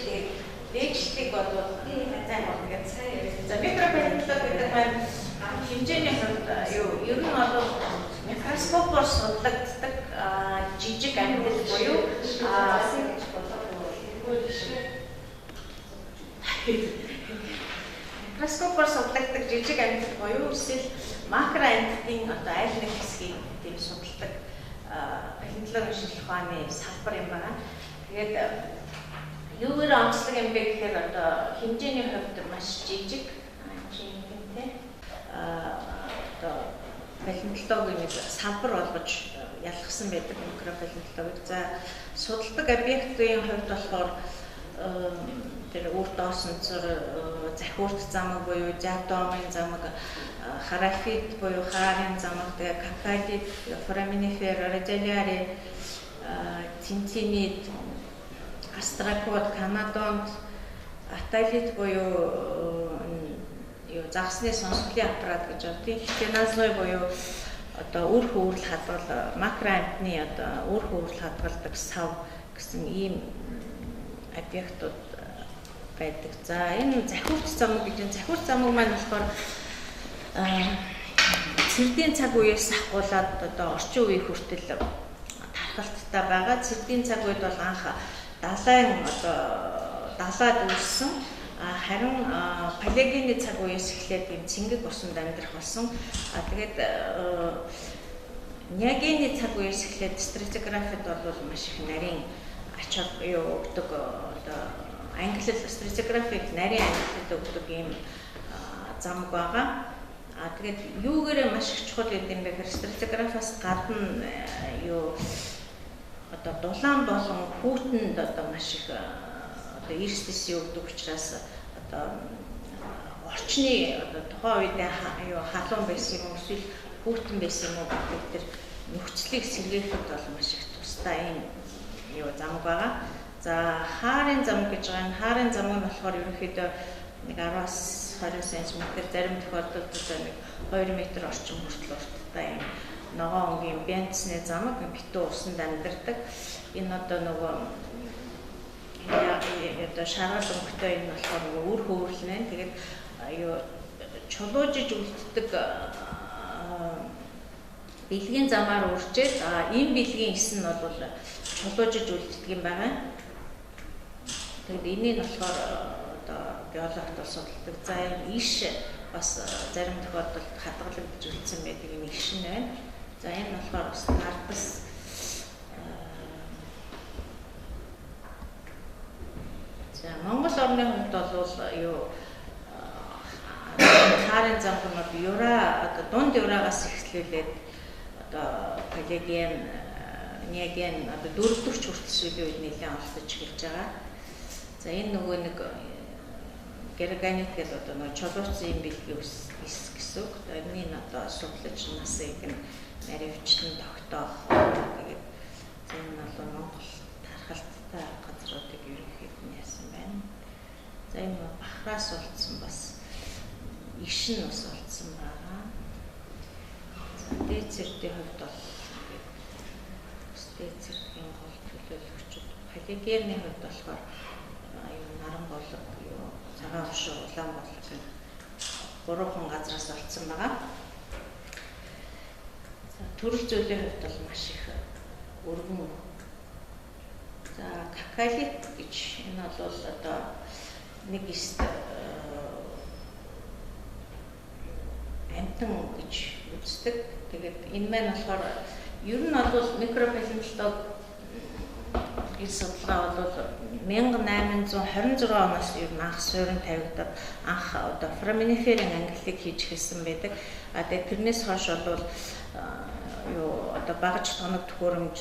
тэгээд дээжлийг бодвол хязгаар болно гэж сайн ярьсан. За микропалеонтолог гэдэг маань хэмжээний хувьд ер нь бол микроскопоор судлагддаг жижиг амьтад буюу микроскопоор судлагддаг жижиг амьтад буюу эсвэл макро амьтдын аль нэг хэсгийг тийм судалдаг палеонтологийн шинжилгээ ухааны салбар юм байна. Тэгээд юугаар онцлог юм бэ гэхээр хэмжээний хувьд маш жижиг хэмжээтэй палеонтологийн нэг салбар болгож ялгсан байдаг микропалеонтологи. За судалдаг объектын хувьд болохоор тэр үр доосонцор захиурт замаг буюу диатомын замаг, харафит буюу хаарын замаг, тэгээ какалит, фораминифер, розалиари, тинтинит, астракод, канадонт, аталит буюу загсны сонсголын аппарат гэж байна. Феназной буюу үр хөврөл хадгал макро амьтны үр хөврөл хадгалдаг сав гэсэн ийм объектууд байдаг. За энэ захиурт замаг гэж энэ захиурт замаг маань болохоор цэрдийн цаг үеэс ахгуулаад орчин үеийн хүртэл тархалттай байгаа. Цэрдийн цаг үед бол анх далайд үүссэн. Харин палеогены цаг үеэс эхлээд юм цэнгэг усанд амьдрах болсон. Тэгээд неогены цаг үеэс эхлээд стратиграфид бол маш их нарийн ач холбогдол өгдөг англиар стратиграфид нарийн ангиллад өгдөг юм замаг байгаа. Тэгээд юугээр маш их чухал гэдэг юм бэ гэхээр стратиграфаас гадна дулаан болон хүүтэнд маш их эрсдэс өгдөг учраас орчны тухайн үед халуун байсан юм уу эсвэл хүүтэн байсан юм уу гэдэг тэр нөхцөлийг сэргээхэд бол маш их тустай юм замаг байгаа. За хаарын замаг гэж байгаа. Энэ хаарын замаг нь болохоор ерөнхийдөө нэг 10-аас 20 см, зарим тохиолдолд нэг 2 м орчим хүртэл урттай юм ногоон өнгийн бянцны замаг битүү усанд амьдардаг. Энэ нөгөө шаргал өнгөтэй энэ болохоор үр хөврөл нэ. Тэгээд чулуужиж үлддэг бэлгийн замаар үржээд энэ бэлгийн эс нь бол чулуужиж үлддэг юм байна. Тэгээд энийг болохоор биологт бол судалдаг. За энэ иш бас зарим тохиолдолд хадгалагдж үлдсэн байдаг юм иш нь байна. За энэ болохоор бас тардас Монгол орны хувьд бол хаарын замаг нь юра дунд юрагаас эхлүүлээд палеоген, неоген дөрөвдөгч хүртэл сүүлийн үед нэлээд олдож эхэлж байгаа. За энэ нөгөө нэг герганит гэдэг нөгөө чулуурсан юм бэлгийн ис гэсэн үг. Энийг судлаж насыг наривчлан тогтоох. Тэгээд энэ бол Монгол тархалттай газруудыг ерөнхийдөө яасан байна. За энэ бахраас олдсон бас иш нь бас олдсон байгаа. За дээд цэргийн хувьд бол дээд цэргийн гол төлөөлөгчд палеогены хувьд болохоор наран болог цагаан ушуу улаан болог гэх гурван газраас олдсон байгаа. За төрөл зүйлийн хувьд бол маш их өргөн. За какалит гэж энэ бол нэг эст амтан гэж үздэг. Тэгээд энэ маань болохоор ер нь бол микропалеонтологийн судалгаа бол 1826 оноос ер нь анх суурин тавигдаад анх фораминиферийн ангиллыг хийж эхэлсэн байдаг. Тэгээд тэрнээс хойш бол багаж тоног төхөөрөмж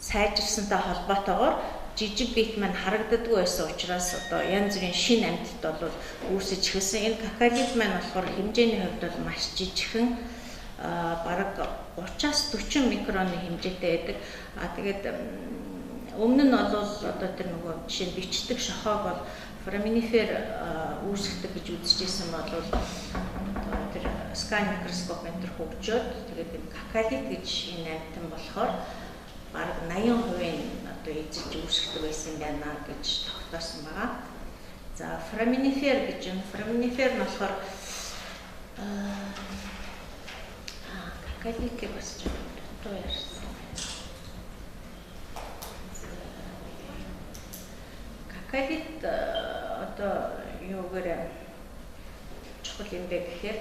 сайжирсантай холбоотойгоор жижиг бит маань харагддаггүй байсан учраас янз бүрийн шинэ амьтад бол үүсэж эхэлсэн. Энэ какалит маань болохоор хэмжээний хувьд бол маш жижигхэн бараг 30-аас 40 микроны хэмжээтэй байдаг. Тэгээд өмнө нь бол тэр нөгөө жишээ нь бичдэг шохоог бол фораминифер үүсгдэг гэж үзэжсэн бол тэр скан микроскоп энэ хөгжөөд тэгээд какалит гэж энэ амьтан болохоор бараг 80% эзэж үүсгдэг байсан байна гэж тогтоосон байгаа. За foraminifera гэж юм. Foraminifera нь болохоор какалик бас ч тоо ярьсан. Какалит одоо юугаар чухал юм бэ гэхээр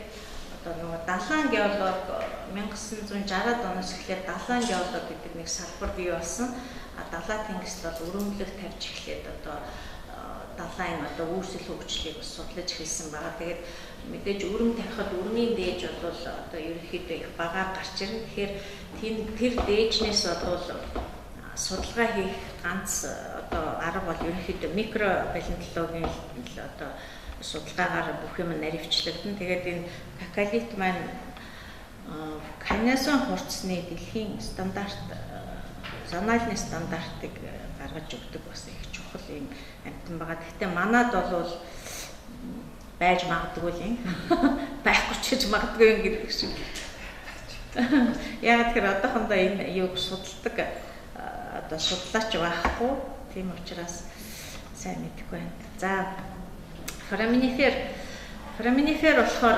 одоо нөгөө далайн геолог 1960-ад оноос эхлээд далайн геолог гэдэг нэг салбар бий болсон. Далай тэнгист бол өрөмлөг тавьж эхлээд одоо далайн одоо үүсэл хөгжлийг судлаж эхэлсэн байгаа. Тэгээд мэдээж өрөм тавихад өрмийн дээж бол одоо ерөнхийдөө их багаар гарч ирнэ. Тэгэхээр тэр дээжнээс бол судалгаа хийх ганц одоо арга бол ерөнхийдөө микробалентологийн одоо судалгаагаар бүх юм наривчлагдана. Тэгээд энэ какалит маань канасон хурцны дэлхийн стандарт зоналны стандартыг гаргаж өгдөг бас их чухал юм амтан байгаа. Гэхдээ манад бол байж магадгүй юм. Байхгүй ч гэж магадгүй юм гэдэг шиг. Яг тэр одоохондоо энэ юуг судалдаг одоо судлаач байхгүй. Тийм учраас сайн мэдэхгүй байна. За foraminifera болохоор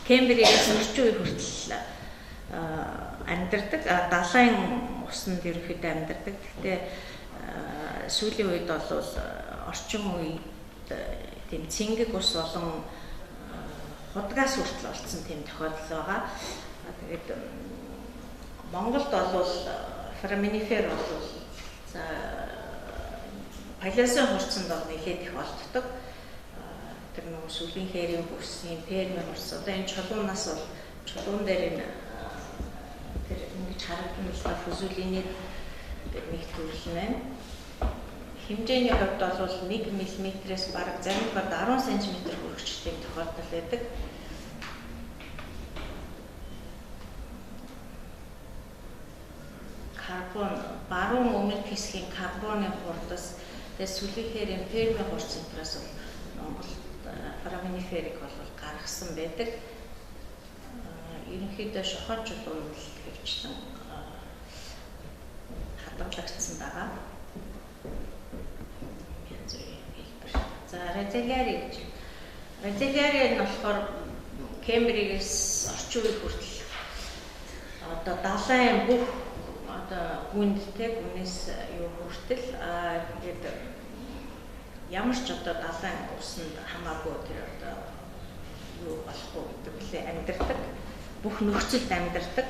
Кембригээс орчин үе хүртэл амьдардаг. Далайн усанд ерөнхийдөө амьдардаг. Гэхдээ сүүлийн үед бол орчин үед тийм цэнгэг ус болон худгаас хүртэл олцсон тийм тохиолдол байгаа. Тэгээд Монголд бол foraminifera бол за палеозой хурцанд бол нэлээд их олддог. Тэр нэг сүлийн хээрийн бүсийн перми хурц одоо энэ чулуунаас бол чулуун дээр энэ тэр ингэж харагдсан л та фүзүлиний нэг төрөл байна. Хэмжээний хувьд бол 1 мм-ээс бараг зарим бод 10 см хүрэгчтэй тохиолдол байдаг. Карбон баруун өмнөд хэсгийн карбоны хурдас тэгээд сүлийнхээр перми хурц центраас Монголд foraminifera-г бол гаргасан байдаг. Ерөнхийдөө шохон чулуун хөвчлэн хадгалагдсан байгаа. За Rosellaria гэж. Rosellaria нь болохоор Кембригээс орчин үе хүртэл одоо далайн бүх одоо гүндтэй гүнээс юу хүртэл тэгээд ямар ч одоо далайн усанд хамаагүй тэр одоо юу болохгүй гэдэг лээ амьдардаг. Бүх нөхцөлд амьдардаг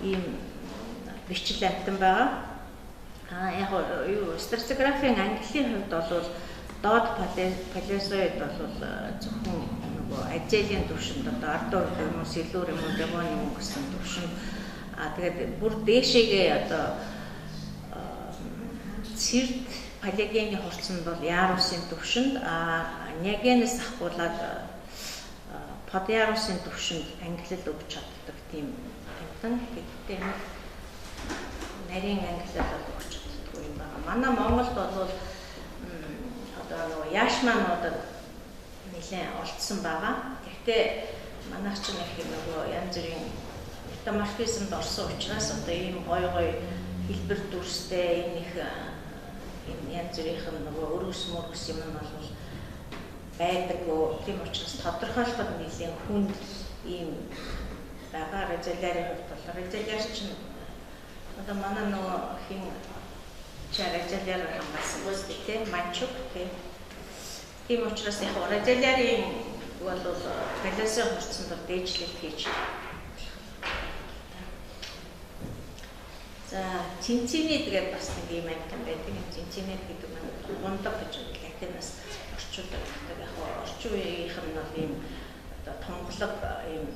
ийм бичил амтан байгаа. Яг юу стратиграфийн английн хувьд бол доод палеозойд бол зөвхөн нөгөө ажиалын түвшинд одоо ардуу юм уу сэлүүр юм уу девон юм уу гэсэн түвшинд тэгээд бүр дээшээгээ одоо цэрд палеогены хурцанд бол яарусын түвшинд нягенээс ахгуулаад подярусын түвшинд ангилал өгч чаддаг тийм амтан. Гэхдээ нарийн ангилал бол өгч чаддаггүй юм байна. Манай Монголд бол одоо нөгөө яашмаануудад нэлээд олдсон байгаа. Гэхдээ манайх ч нэг нөгөө янз бүрийн метаморфизмд орсон учраас одоо ийм гой хэлбэр дүрстэй энэ их янз бүрийнх нь нөгөө өргөс мөргөс юм нь бол байдаггүй. Тийм учраас тодорхойлоход нэлээд хүнд ийм байгаа. Rosellaria хувьд бол Rosellaria чинь одоо манай нөгөө хин Rosellaria хамгаалсан үст тийм манчук тийм учраас яг Rosellaria-ийн бол палеозой хурцанд дээжлэлт хийж. За цинцинит гэдэг бас нэг юм амтан байдаг. Цинцинит гэдэг нь гундаг гэж латинаас орчуулдаг. Яг орчин үеийнх нь бол ийм одоо тонголог ийм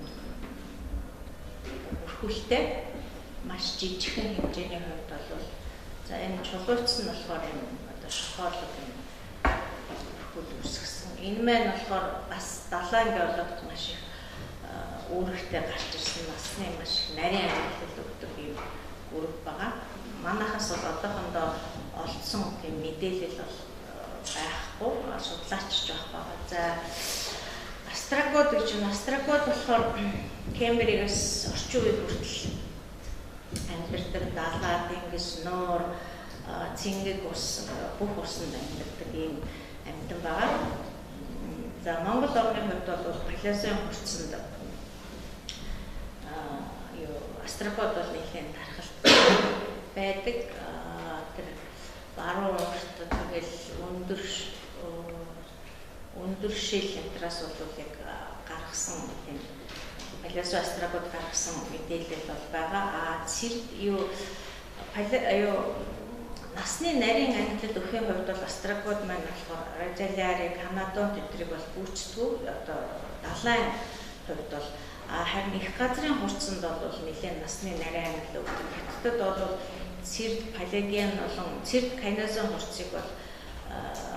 өрхүүлтэй маш жижигхэн хэмжээний хувьд бол за энэ чулууц нь болохоор ийм одоо шохоолог юм өрхүүл үүсгэсэн. Энэ маань болохоор бас далайн геологт маш их үүрэгтэй гарч ирсэн насны маш их нарийн ангиллал өгдөг юм үүрэг байгаа. Манайхаас бол одоохондоо олдсон тийм мэдээлэл бол байхгүй, судлаачч байх байгаа. За астрагод гэж байна. Астрагод болохоор Кембригээс орчин үе хүртэл амьдардаг далаа, тэнгис, нуур, цэнгэг ус бүх усанд амьдардаг ийм амьтан байгаа. За Монгол орны хувьд бол Палеозойн хурцсанд астракод бол нэлийн тархалт байдаг. Тэр баруун урт тэгэл өндөр шил янтраас бол яг гаргасан тийм Палеозой астракод гаргасан мэдээлэл бол байгаа. Цэрд насны нарийн ангилал өхийн хувьд бол астракод маань болохоор Радиалиари, Канадон тэдрийг бол гүйцэтгэв. Одоо далайн хувьд бол харин их газрын хурцсанд бол нэлээд насны нарийн ангилал өгдөг. Хятадд бол цэрд палеоген болон цэрд Канадын хурцыг бол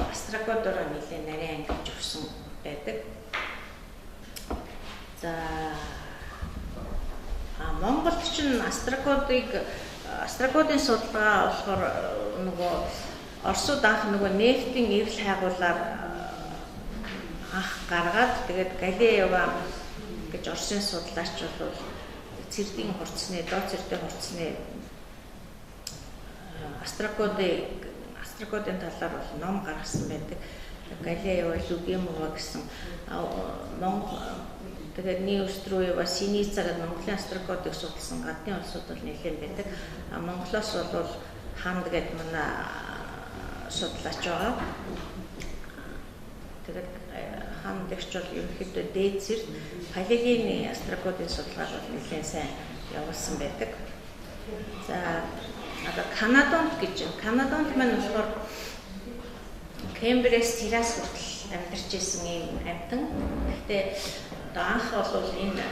астракодоор нэлээд нарийн ангилж өгсөн байдаг. За Монголд ч астракодын судалгаа болохоор нөгөө Оросууд анх нөгөө нефтийн эрэл хайгуулаар анх гаргаад тэгээд Галилео гэж Оросын судлаач бол цэрдийн хурцны, доод цэрдийн хурцны астракодын талаар бол ном гаргасан байдаг. Галилео, Лугемова гэсэн Монгол тэгээд Неострууева, Синица гэдэг Монголын астракодыг судалсан гадны улсууд бол нэлээд байдаг. Монголоос бол Ханд гэдэг манай судлаач байгаа. Тэгээд Хандэгч бол ерөнхийдөө дээд цэрд палеогены астракодын судалгааг бол нэлээд сайн явуулсан байдаг. За одоо Канадонд Канадонд маань болохоор Кембригээс Террас хүртэл амьдарч исэн ийм амьтан. Гэхдээ одоо анх бол энэ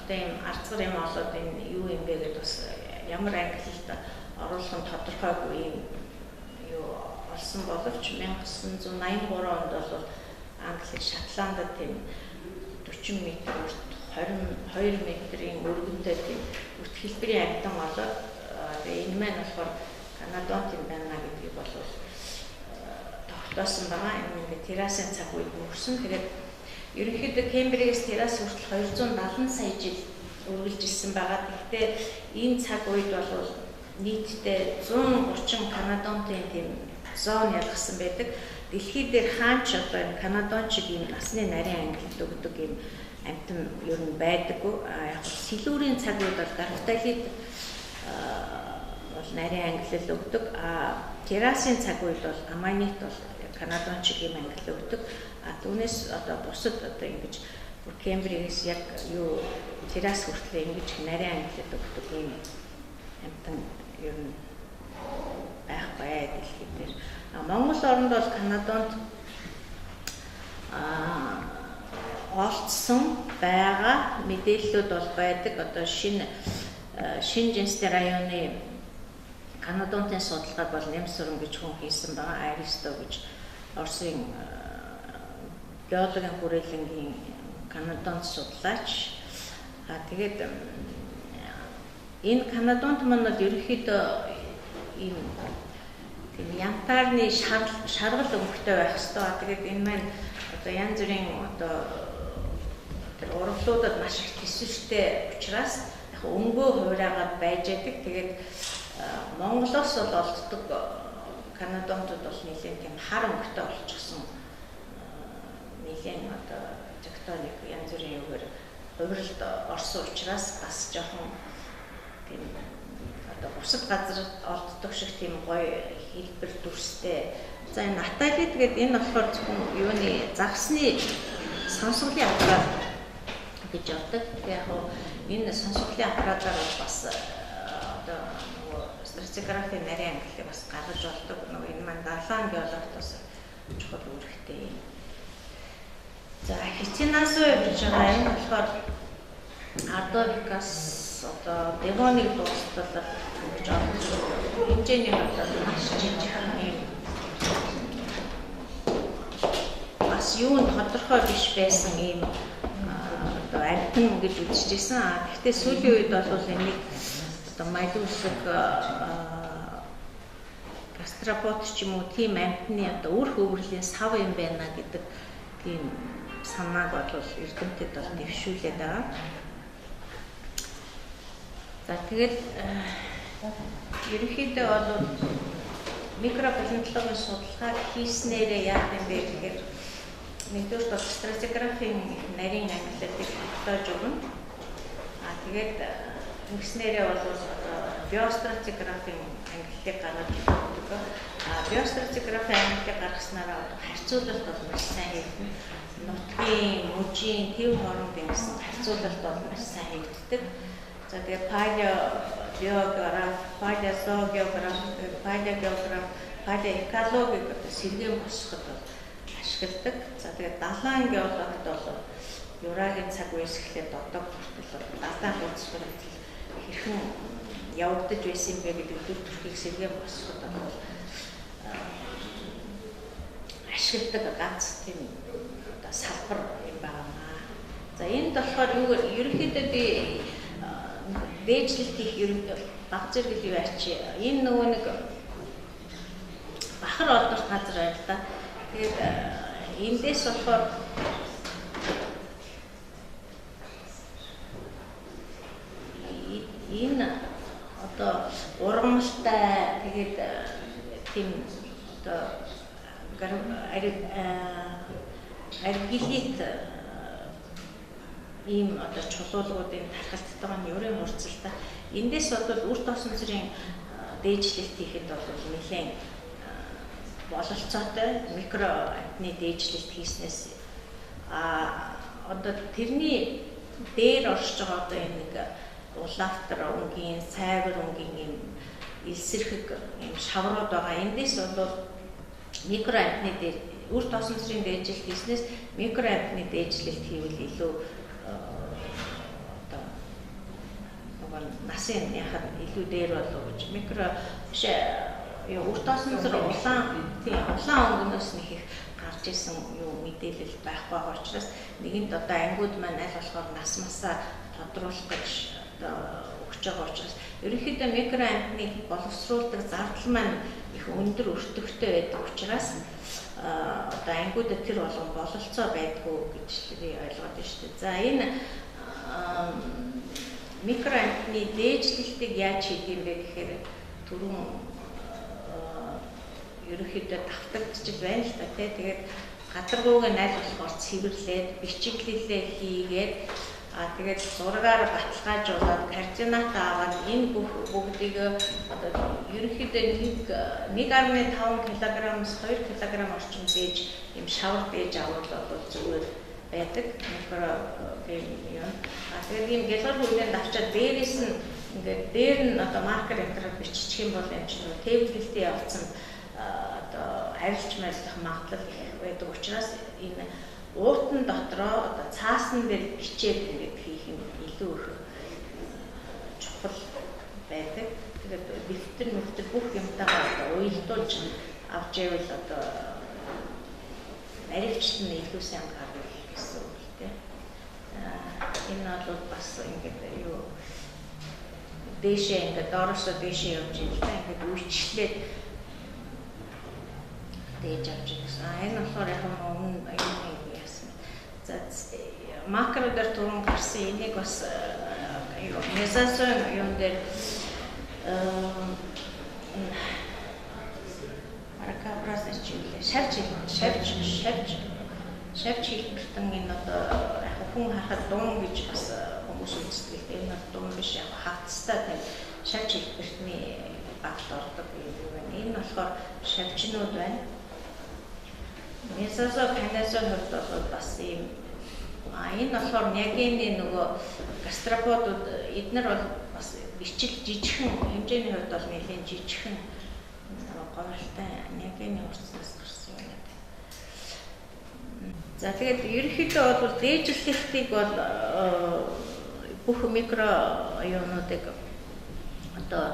одоо ийм арцгар юм болоод энэ юу юм бэ гэдээ бас ямар ангилалд оруулах нь тодорхойгүй ийм юу олсон боловч 1983 онд бол Англи, Шотландд тийм 40 м урт 22 м-ийн өргөнтэй тийм урт хэлбэрийн амьтан болоод энэ маань болохоор Канадонд юм байна гэдгийг бол тогтоосон байгаа. Энэ террасын цаг үед мөрсөн. Тэгээд ерөнхийдөө Кембригээс террас хүртэл 270 сая жил үргэлж ирсэн байгаа. Гэхдээ энэ цаг үед бол нийтдээ 130 Канадонтын тийм зон ялгсан байдаг. Дэлхий дээр хаач одоо энэ Канадончиг ийм насны нарийн ангилалд өгдөг ийм амьтан ер нь байдаггүй. Яг сэлүүрийн цаг үед бол Гаркталид бол нарийн ангилал өгдөг. Террасын цаг үед бол Аманит бол Канадончиг ийм ангилал өгдөг. Түүнээс одоо бусад одоо ингэж Кембригээс яг юу террас хүртэл ингэж нарийн ангилал өгдөг ийм амьтан ер нь байхгүй дэлхий дээр. Монгол оронд бол Канадонд олдсон байгаа мэдээллүүд бол байдаг. Одоо шинэ жинстэй районы Канадонтын судалгааг бол Нэмсүрэн гэж хүн хийсэн байгаа. Аристо гэж Оросын геологийн хүрээлэнгийн Канадонд судлаач. Тэгээд энэ Канадонд маань бол ерөнхийдөө ийм янтаарны шаргал өнгөтэй байх ёстой. Тэгээд энэ маань одоо янз бүрийн одоо тэр урвлуудад маш их төсвөртэй учраас яг өнгөө хувраагаад байж байдаг. Тэгээд Монголоос бол олддог Канадондод бол нэлээд тийм хар өнгөтэй болчихсон. Нэлээд одоо тектоник янз бүрийн үгээр хувиралд орсон учраас бас жоохон тийм одоо бусад газар олддог шиг тийм гоё хэлбэр дүрстэй. За энэ Наталид гэдэг энэ болохоор зөвхөн юуны загсны сонсголын аппарат гэж явдаг. Тэгээ яг энэ сонсголын аппаратаар бас одоо нөгөө стратиграфийн нарийн ангиллыг бас гаргаж болдог. Нөгөө энэ маань далайн геологт бас чухал үүрэгтэй юм. За хичинасуу явж байгаа юм болохоор Ардовикас одоо Девоныг дуустал гэж олж хэмжээний бодлоор маш жижигхэн юм. Бас юу тодорхой биш байсан юм одоо амьтан гэж үзчихсэн. Гэхдээ сүүлийн үед бол энийг одоо малиусаг гастропод ч юм уу тийм амьтны одоо үр хөврөлийн сав юм байна гэдэг тийм санааг бол эрдэмтэд бол дэвшүүлээд байгаа. За тэгээд Ерөнхийдөө бол микробалимтлагын судалгааг хийснээрээ яах юм бэ гэхээр нэгдүгээр бол стратиграфийн нарийн ангиллыг тогтоож өгнө. Тэгээд ингэснээрээ бол биостратиграфийн ангиллыг гаргаж өгдөг. Биостратиграфийн ангиллыг гаргаснараа харьцуулалт бол маш сайн хийгдэнэ. Нутгийн, мужийн, төв хоорондын гэсэн харьцуулалт бол маш сайн хийгддэг. За тэгээд палеогеограф, палеозоогеограф, палеогеограф, палеоэкологиг сэргээн босгоход ашигладаг. За тэгээд далайн геологт бол Юрагийн цаг үеэс эхлээд одоо хүртэл далайн босгоход хэрхэн явагдаж байсан бэ гэдэг төр төрхийг сэргээн босгоход бол ашигладаг ганц тийм одоо салбар юм байна. За энд болохоор ерөнхийдөө дээжлэлт хийх баг зэрэг юу ачи энэ нөгөө нэг бахар олдорт газар байл та. Тэгээд эндээс болохоор энэ одоо ургамалтай тэгээд тийм одоо аргилит ийм одоо чулуулгуудын тархалттай нь ерөн хурцлалтай. Эндээс бол үр тосонцрын дээжлэлт хийхэд бол нэлээд бололцоотой микро амтны дээжлэлт хийснээс одоо тэрний дээр орж байгаа одоо энэ нэг улаалтар өнгийн, цайвар өнгийн ийм илсэрхэг ийм шаврууд байгаа. Эндээс бол микро амтны үр тосонцрын дээжлэлт хийснээс микро амтны дээжлэлт хийвэл илүү насын яхад илүү дээр болов гэж микро биш үр тосонцор улаан өнгөнөөс нэг их гарч исэн юу мэдээлэл байхгүй байгаа учраас нэгэнд одоо ангиуд маань аль болохоор нас масаа тодруулах гэж одоо өгч байгаа учраас ерөнхийдөө микро амтныг боловсруулдаг зардал маань их өндөр өртөгтэй байдаг учраас одоо ангиудад тэр болгон бололцоо байдгүй гэж ойлгоод байна шүү дээ. За энэ микро амтны дээжлэлтийг яаж хийх юм бэ гэхээр түрүүн ерөнхийдөө давтагдчих байна л та тий. Тэгээд гадаргууг нь аль болохоор цэвэрлээд бичиглэлээ хийгээд тэгээд зургаар баталгаажуулаад координат аваад энэ бүгдийг одоо ерөнхийдөө 1.5 кг-аас 2 кг орчим дээж юм шавар дээж авал бол зүгээр байдаг микро юм. Тэгээд ийм гялгар хүрээнд авчаад дээрээс нь ингээд дээр нь одоо маркер энтерээр биччих юм бол энэ чинь тээвэрлэлтэд явуулсан одоо арилж майлах магадлал их байдаг учраас энэ уутан дотроо одоо цаасан дээр бичээд ингээд хийх юм илүү их чухал байдаг. Тэгээд бэлтгэн нүхтэй бүх юмтайгаа уялдуулж авч ивэл одоо аривчлал нь илүү сайн гарна гэсэн үг тийм. Энэ бол бас ингээд юу дээшээ ингээд доороосоо дээшээ явж байгаа ингээд үйлчлээд дээж авч ирсэн. Энэ болохоор яг өмнө юм яасан. За макро дээр түрүүн гарсан энийг бас юу месазон юм дээр аракабрас чиглээ шавж хийлгэртэн энэ одоо хүн харахад дуун гэж бас хүмүүс үздэг. Энэ дуун биш яг хатстай тийм шавж хийлгэртний багт ордог юм байна. Энэ болохоор шавжнууд байна. Месазо каназо хувьд бол бас ийм энэ болохоор нягийн нөгөө гастроподууд эднэр бол бас бичил жижигхэн хэмжээний хувьд бол нэлээд жижигхэн говьралтай нягийн урцнаас гарсан юм байна. За тэгээд ерөнхийдөө бол дээжлэлтийг бол бүх микро юунуудыг одоо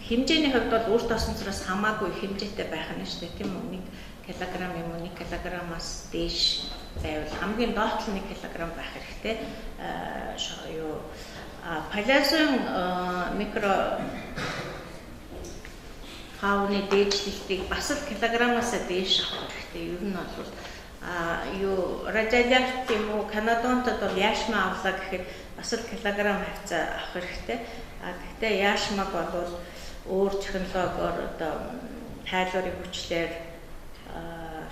хэмжээний хувьд бол үр тосонцороос хамаагүй хэмжээтэй байх нь шүү дээ тийм үү? 1 кг юм уу 1 кг-аас дээш байвал хамгийн доод нь 1 кг байх хэрэгтэй. Юу палеозон микро фауны дээжлэлтийг бас л килограммаас дээш авах хэрэгтэй. Ер нь бол юу радиалярт юм уу канадонтод бол яашма авлаа гэхэд бас л килограмм хавцаа авах хэрэгтэй. Гэхдээ яашмаг бол өөр технологиор одоо тайлбарын хүчлээр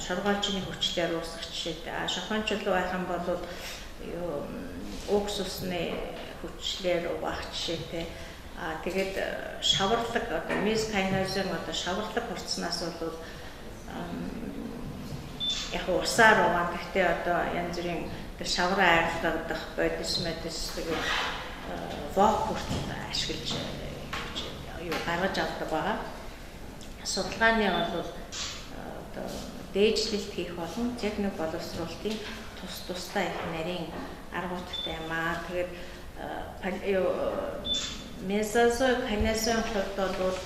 шоргоолжны хүчлээр уусгах жишээтэй. Шохон чулуу байх юм бол укс усны хүчлээр угаах жишээтэй. Тэгээд шаварлаг одоо мезокайназын одоо шаварлаг хурцнаас бол яг усаар угаан. Гэхдээ одоо янз бүрийн шавраа айрлагдах бодис тэгээд вок хүртэл ашиглаж гаргаж авдаг байгаа. Судалгааны бол одоо дээжлэлт хийх болон техник боловсруулалтын тусдаа их нарийн аргуудтай юм аа. Тэгээд мезокайназын хувьд бол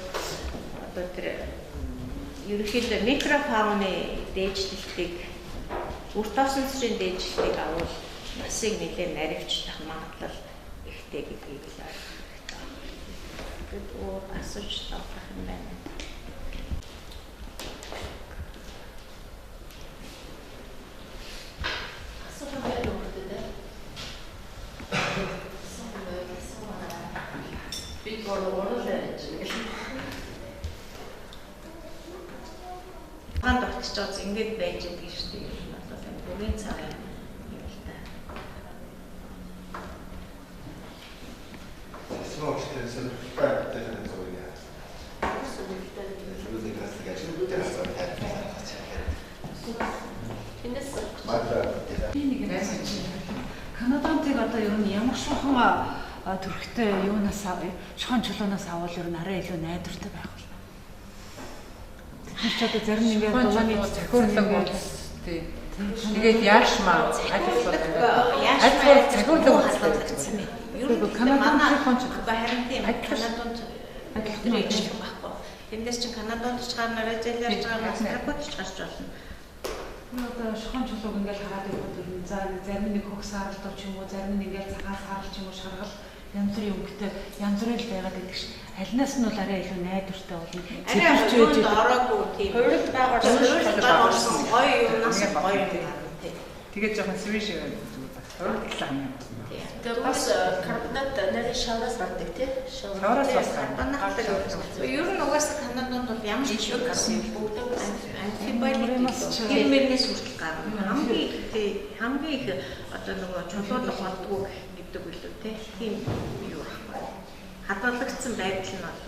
одоо тэр ерөнхийдөө микрофауны дээжлэлтийг урт тосон цэцрийн дээжлэлтийг авал насыг нэлээд наривчлах магадлал ихтэй гэдгийг л ойлгох. Тэгэд асууж тавих юм байна. Ханд очиж байгаа ингэж байж байгаа шүү дээ. Одоо энэ бүрийн цаг юм л та. Слушайте, сонирхолтой гэдэг зүйл яа. Канадантыг одоо ер нь ямар шухан төрхтэй юунаас шохон чулуунаас авал ер нь арай илүү найдвартай байх бол. Тэгэхээр ч одоо зарим нэг дулааны захирлаг бол тий. Тэгээд яашмаа захирлаг батлагдсан юм. Ер нь Канадын шохон чулуу харин тийм Канадад ажиллах байхгүй. Эндээс чинь Канадад ч гарнараа зэлж байгаа бас гарч болно. Одоо шохон чулууг ингээл хараад явахад ер нь зарим нэг хөгс харалт ч юм уу, зарим нэг ингээл цагаас харалт ч юм уу шаргал янз бүрийн өнгөтэй янз бүрийн л байгаад байдаг ш. Алинаас нь бол арай илүү найдвартай болно. Арай юунд ороогүй тийм. Хувирал байгаа орсон гоё юунаас гоё юм байна. тэгээд жоохон свиш яваад хувирал гэлээ юм. Тэгээд бас карбонат нэр шавраас гардаг тий. Шавраас бас гардаг. Ер нь угаасаа Канадад бол ямар ч шиг антибиотик хэмээрнээс хүртэл гарна. Хамгийн их одоо нөгөө чулуулах болдгоо гэдэг үлээ тий. Тийм юу байна. Хадгалагдсан байдал нь бол